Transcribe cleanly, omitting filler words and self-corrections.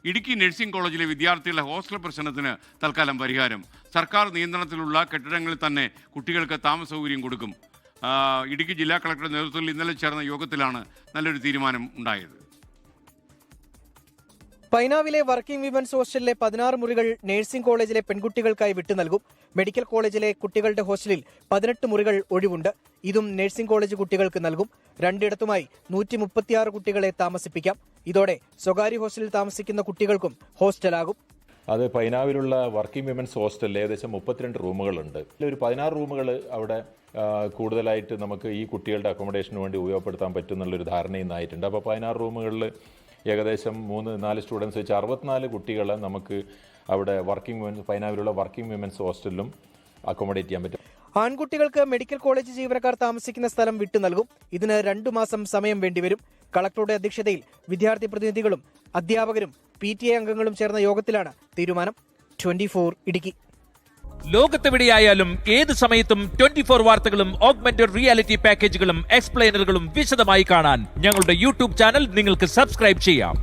Idukki nursing കോളേജിലെ വിദ്യാർത്ഥികളുടെ hostel പ്രശ്നത്തിന് തൽക്കാലം പരിഹാരം. സർക്കാർ നിയന്ത്രണത്തിലുള്ള കെട്ടിടങ്ങളിൽ തന്നെ കുട്ടികൾക്ക് താമസ സൗകര്യം കൊടുക്കും. ഇടുക്കി ജില്ലാ കളക്ടറുടെ നേതൃത്വത്തിൽ ഇന്നലെ ചേർന്ന യോഗത്തിലാണ് നല്ലൊരു തീരുമാനം ഉണ്ടായത്. പൈനാവിലെ വർക്കിംഗ് വിമൻസ് ഹോസ്റ്റലിലെ 16 മുറികൾ നഴ്സിംഗ് കോളേജിലെ പെൺകുട്ടികൾക്കായി വിട്ടു നൽകും. മെഡിക്കൽ കോളേജിലെ കുട്ടികളുടെ ഹോസ്റ്റലിൽ 18 മുറികൾ ഒഴിവുണ്ട്. ഇതും നഴ്സിംഗ് കോളേജ് കുട്ടികൾക്ക് നൽകും. രണ്ടിടത്തുമായി 136 കുട്ടികളെ താമസിപ്പിക്കാം. ഇതോടെ സ്വകാര്യ ഹോസ്റ്റലിൽ താമസിക്കുന്ന കുട്ടികൾക്കും ഹോസ്റ്റലാകും. അത് പൈനാവിലുള്ള വർക്കിംഗ് വിമൻസ് ഹോസ്റ്റലിൽ ഏകദേശം 32 റൂമുകളുണ്ട്. ഒരു 16 റൂമുകൾ അവിടെ കൂടുതലായിട്ട് നമുക്ക് ഈ കുട്ടികളുടെ അക്കോമഡേഷന് വേണ്ടി ഉപയോഗപ്പെടുത്താൻ പറ്റുമെന്നുള്ളൊരു ധാരണ ഇന്നായിട്ടുണ്ട്. അപ്പോൾ 16 റൂമുകളിൽ ഏകദേശം 3-4 സ്റ്റുഡൻസ് വെച്ച് 64 കുട്ടികളെ നമുക്ക് അവിടെ പൈനാവിലുള്ള വർക്കിംഗ് വിമൻസ് ഹോസ്റ്റലിലും അക്കോമഡേറ്റ് ചെയ്യാൻ പറ്റും. ആൺകുട്ടികൾക്ക് മെഡിക്കൽ കോളേജ് ജീവനക്കാർ താമസിക്കുന്ന സ്ഥലം വിട്ടു നൽകും. ഇതിന് 2 മാസം സമയം വേണ്ടിവരും. കളക്ടറുടെ അധ്യക്ഷതയിൽ വിദ്യാർത്ഥി പ്രതിനിധികളും അധ്യാപകരും PTA അംഗങ്ങളും ചേർന്ന യോഗത്തിലാണ് തീരുമാനം. 24 ഇടുക്കി. ലോകത്തെവിടെയായാലും ഏത് സമയത്തും 24 വാർത്തകളും ഓഗ്മെന്റഡ് റിയാലിറ്റി പാക്കേജുകളും എക്സ്പ്ലെയിനറുകളും വിശദമായി കാണാൻ ഞങ്ങളുടെ യൂട്യൂബ് ചാനൽ നിങ്ങൾക്ക് സബ്സ്ക്രൈബ് ചെയ്യാം.